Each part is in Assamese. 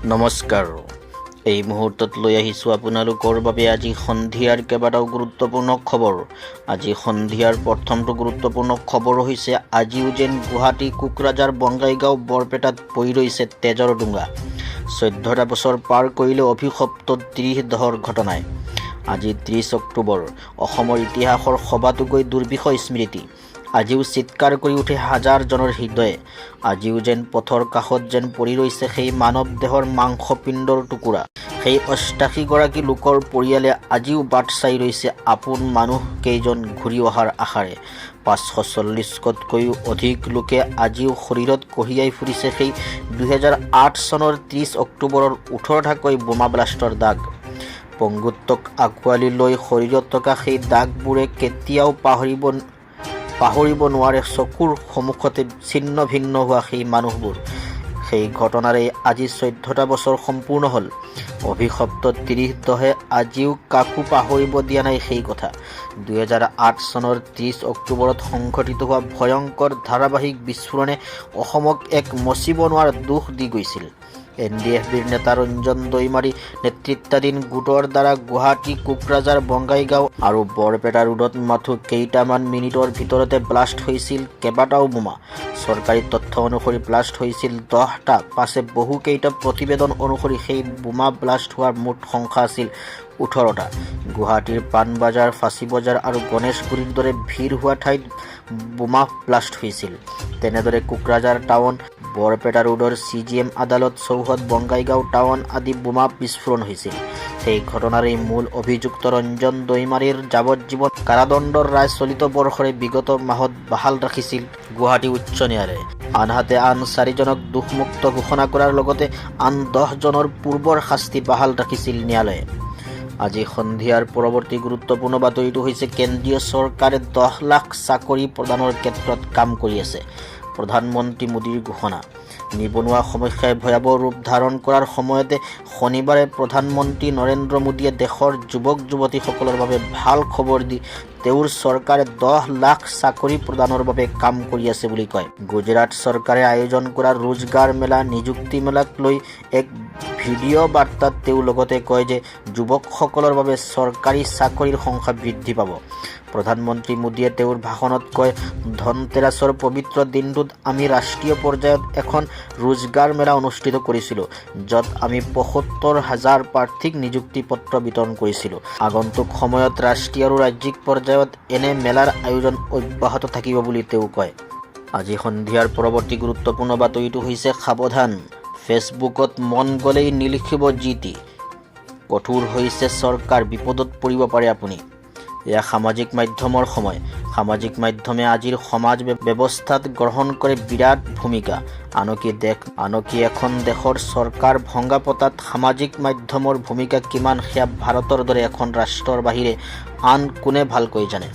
নমস্কাৰ। এই মুহূৰ্তত লৈ আহিছোঁ আপোনালোকৰ বাবে আজি সন্ধিয়াৰ কেইবাটাও গুৰুত্বপূৰ্ণ খবৰ। আজি সন্ধিয়াৰ প্ৰথমটো গুৰুত্বপূৰ্ণ খবৰ হৈছে আজিও যেন গুৱাহাটী, কোকৰাঝাৰ, বঙাইগাঁও, বৰপেটাত পৰি ৰৈছে তেজৰ ডুঙা। 14টা বছৰ পাৰ কৰিলে অভিশপ্ত 30 দহৰ ঘটনাই। আজি 30 অক্টোবৰ, অসমৰ ইতিহাসৰ সবাতোকৈ দুৰ্বিষহ স্মৃতি। আজিও চিৎকাৰ কৰি উঠে হাজাৰজনৰ হৃদয়ে। আজিও যেন পথৰ কাষত যেন পৰি ৰৈছে সেই মানৱ দেহৰ মাংসপিণ্ডৰ টুকুৰা। সেই 88গৰাকী লোকৰ পৰিয়ালে আজিও বাট চাই ৰৈছে আপোন মানুহ কেইজন ঘূৰি অহাৰ আশাৰে। 540তকৈও অধিক লোকে আজিও শৰীৰত কঢ়িয়াই ফুৰিছে সেই 2008 চনৰ 30 অক্টোবৰৰ 18টাকৈ বোমা ব্লাষ্টৰ দাগ। পংগুত্বক আঁকোৱালি লৈ শৰীৰত থকা সেই দাগবোৰে কেতিয়াও পাহৰিব নোৱাৰে চকুৰ সন্মুখতে ছিন্ন ভিন্ন হোৱা সেই মানুহবোৰ। সেই ঘটনাৰে আজি 14টা বছৰ সম্পূৰ্ণ হ'ল। অভিশপ্ত 30 দহে আজিও কাকো পাহৰিব দিয়া নাই সেই কথা। 2008 চনৰ 30 অক্টোবৰত সংঘটিত হোৱা ভয়ংকৰ ধাৰাবাহিক বিস্ফোৰণে অসমক এক মচিব নোৱাৰা দুখ দি গৈছিল। NDFBৰ নেতা ৰঞ্জন দৈমাৰী নেতৃত্বাধীন গোটৰ দ্বাৰা গুৱাহাটী, কোকৰাঝাৰ, বঙাইগাঁও আৰু বৰপেটা ৰোডত মাথো কেইটামান মিনিটৰ ভিতৰতে ব্লাষ্ট হৈছিল কেইবাটাও বোমা। চৰকাৰী তথ্য অনুসৰি ব্লাষ্ট হৈছিল 10টা। পাছে বহুকেইটা প্ৰতিবেদন অনুসৰি সেই বোমা ব্লাষ্ট হোৱাৰ মুঠ সংখ্যা আছিল 18টা। গুৱাহাটীৰ পাণবজাৰ, ফাঁচী বজাৰ আৰু গণেশগুৰিৰ দৰে ভিৰ হোৱা ঠাইত বোমা ব্লাষ্ট হৈছিল। তেনেদৰে কোকৰাঝাৰ টাউন, বৰপেটা ৰোডৰ CGM আদালত চৌহদ, বঙাইগাঁও টাউন আদি বোমা বিস্ফোৰণ হৈছিল। সেই ঘটনাৰে মূল অভিযুক্ত ৰঞ্জন দৈমাৰীৰ যাৱজ্জীৱন কাৰাদণ্ডৰ ৰায় চলিত বৰ্ষৰে বিগত মাহত বাহাল ৰাখিছিল গুৱাহাটী উচ্চ ন্যায়ালয়ে। আনহাতে আন 4জনক দোষমুক্ত ঘোষণা কৰাৰ লগতে আন 10জনৰ পূৰ্বৰ শাস্তি বাহাল ৰাখিছিল ন্যায়ালয়ে। আজি সন্ধিয়াৰ পৰৱৰ্তী গুৰুত্বপূৰ্ণ বাতৰিটো হৈছে কেন্দ্ৰীয় চৰকাৰে 10 লাখ চাকৰি প্ৰদানৰ ক্ষেত্ৰত কাম কৰি আছে। প্ৰধানমন্ত্ৰী মোদীৰ ঘোষণা। নিবনুৱা সমস্যাই ভয়াৱহ ৰূপ ধাৰণ কৰাৰ সময়তে শনিবাৰে প্ৰধানমন্ত্ৰী নৰেন্দ্ৰ মোদীয়ে দেশৰ যুৱক যুৱতীসকলৰ বাবে ভাল খবৰ দি তেওঁৰ চৰকাৰে 10 লাখ চাকৰি প্ৰদানৰ বাবে কাম কৰি আছে বুলি কয়। গুজৰাট চৰকাৰে আয়োজন কৰা ৰোজগাৰ মেলা, নিযুক্তি মেলাক লৈ এক ভিডিঅ' বাৰ্তাত তেওঁ লগতে কয় যে যুৱকসকলৰ বাবে চৰকাৰী চাকৰিৰ সংখ্যা বৃদ্ধি পাব। প্ৰধানমন্ত্ৰী মোদীয়ে তেওঁৰ ভাষণত কয়, ধনতেৰাছৰ পবিত্ৰ দিনটোত আমি ৰাষ্ট্ৰীয় পৰ্যায়ত এখন ৰোজগাৰ মেলা অনুষ্ঠিত কৰিছিলোঁ, য'ত আমি ৭৫,০০০ প্ৰাৰ্থীক নিযুক্তি পত্ৰ বিতৰণ কৰিছিলোঁ। আগন্তুক সময়ত ৰাষ্ট্ৰীয় আৰু ৰাজ্যিক পৰ্যায়ত এনে মেলাৰ আয়োজন অব্যাহত থাকিব বুলি তেওঁ কয়। আজি সন্ধিয়াৰ পৰৱৰ্তী গুৰুত্বপূৰ্ণ বাতৰিটো হৈছে সাৱধান, ফেচবুকত মন গ'লেই নিলিখিব GT। কঠোৰ হৈছে চৰকাৰ, বিপদত পৰিব পাৰে আপুনি। এয়া সামাজিক মাধ্যমৰ সময়। সামাজিক মাধ্যমে আজিৰ সমাজ ব্যৱস্থাত গ্ৰহণ কৰে বিৰাট ভূমিকা। আনকি এখন দেশৰ চৰকাৰ ভংগা পতাত সামাজিক মাধ্যমৰ ভূমিকা কিমান সেয়া ভাৰতৰ দৰে এখন ৰাষ্ট্ৰৰ বাহিৰে আন কোনে ভালকৈ জানে।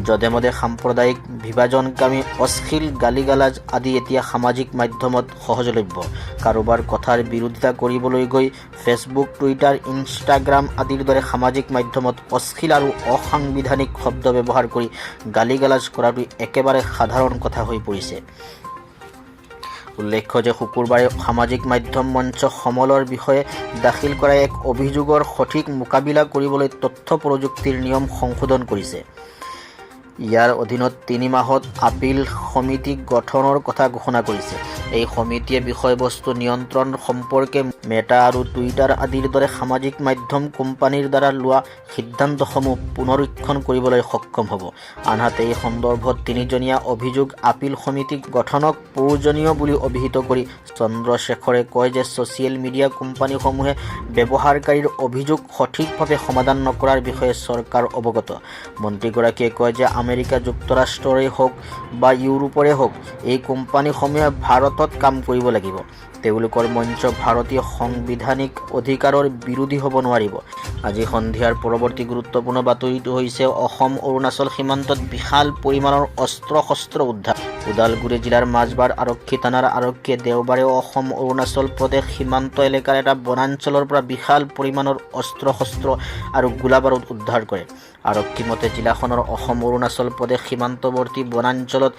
যধে-মধে সাম্প্ৰদায়িক বিভাজনকামী অশ্লীল গালিগালাজ আদি এতিয়া সামাজিক মাধ্যমত সহজলভ্য। কাৰোবাৰ কথাৰ বিৰোধিতা কৰিবলৈ গৈ ফেচবুক, টুইটাৰ, ইনষ্টাগ্ৰাম আদিৰ দৰে সামাজিক মাধ্যমত অশ্লীল আৰু অসাংবিধানিক শব্দ ব্যৱহাৰ কৰি গালিগালাজ কৰাটো একেবাৰে সাধাৰণ কথা হৈ পৰিছে। উল্লেখ্য যে শুকুৰবাৰে সামাজিক মাধ্যম মঞ্চ সমলৰ বিষয়ে দাখিল কৰা এক অভিযোগৰ সঠিক মোকাবিলা কৰিবলৈ তথ্য প্ৰযুক্তিৰ নিয়ম সংশোধন কৰিছে। ইয়াৰ অধীনত 3 মাহত আপিল সমিতি গঠনৰ কথা ঘোষণা কৰিছে। এই সমিতিয়ে বিষয়বস্তু নিয়ন্ত্ৰণ সম্পৰ্কে মেটা আৰু টুইটাৰ আদিৰ দৰে সামাজিক মাধ্যম কোম্পানীৰ দ্বাৰা লোৱা সিদ্ধান্তসমূহ পুনৰীক্ষণ কৰিবলৈ সক্ষম হ'ব। আনহাতে এই সন্দৰ্ভত 3জনীয়া অভিযোগ আপিল সমিতি গঠনক প্ৰয়োজনীয় বুলি অভিহিত কৰি চন্দ্ৰশেখৰে কয় যে ছ'চিয়েল মিডিয়া কোম্পানীসমূহে ব্যৱহাৰকাৰীৰ অভিযোগ সঠিকভাৱে সমাধান নকৰাৰ বিষয়ে চৰকাৰ অৱগত। মন্ত্ৰীগৰাকীয়ে কয় যে আমেৰিকা যুক্তৰাষ্ট্ৰৰে হওক বা ইউৰোপৰে হওক, এই কোম্পানীসমূহে ভাৰতত কাম কৰিব লাগিব। তেওঁলোকৰ মঞ্চ ভাৰতীয় সাংবিধানিক অধিকাৰৰ বিৰোধী হ'ব নোৱাৰিব। আজি সন্ধিয়াৰ পৰৱৰ্তী গুৰুত্বপূৰ্ণ বাতৰিটো হৈছে অসম অৰুণাচল সীমান্তত বিশাল পৰিমাণৰ অস্ত্ৰ-শস্ত্ৰ উদ্ধাৰ। ওদালগুৰি জিলাৰ মাজবাৰ আৰক্ষী থানাৰ আৰক্ষীয়ে দেওবাৰে অসম অৰুণাচল প্ৰদেশ সীমান্ত এলেকাৰ এটা বনাঞ্চলৰ পৰা বিশাল পৰিমাণৰ অস্ত্ৰ-শস্ত্ৰ আৰু গোলাবাৰুদ উদ্ধাৰ কৰে। আৰক্ষী মতে জিলাখনৰ অসম অৰুণাচল প্ৰদেশ সীমান্তৱৰ্তী বনাঞ্চলত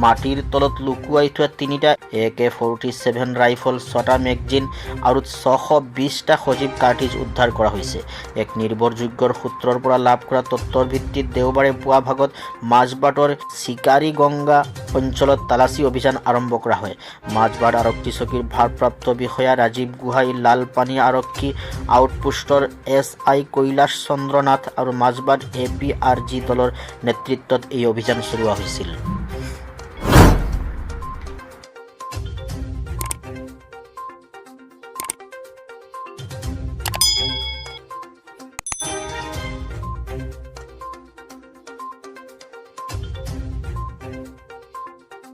মাটিৰ তলত লুকুৱাই থোৱা 3টা AK-47 ৰাইফল পিষ্টল, 6টা মেগজিন আৰু 620টা সজীৱ কাৰ্টিজ উদ্ধাৰ কৰা হৈছে। এক নিৰ্ভৰযোগ্য সূত্ৰৰ পৰা লাভ কৰা তথ্যৰ ভিত্তিত দেওবাৰে পুৱা ভাগত মাজবাটৰ চিকাৰীগঙ্গা অঞ্চলত তালাচী অভিযান আৰম্ভ কৰা হয়। মাজবাট আৰক্ষী চকীৰ ভাৰপ্ৰাপ্ত বিষয়া ৰাজীৱ গোহাঁই, লালপানী আৰক্ষী আউটপোষ্টৰ SI কৈলাশ চন্দ্ৰ নাথ আৰু মাজবাট APRG দলৰ নেতৃত্বত এই অভিযান চলোৱা হৈছিল।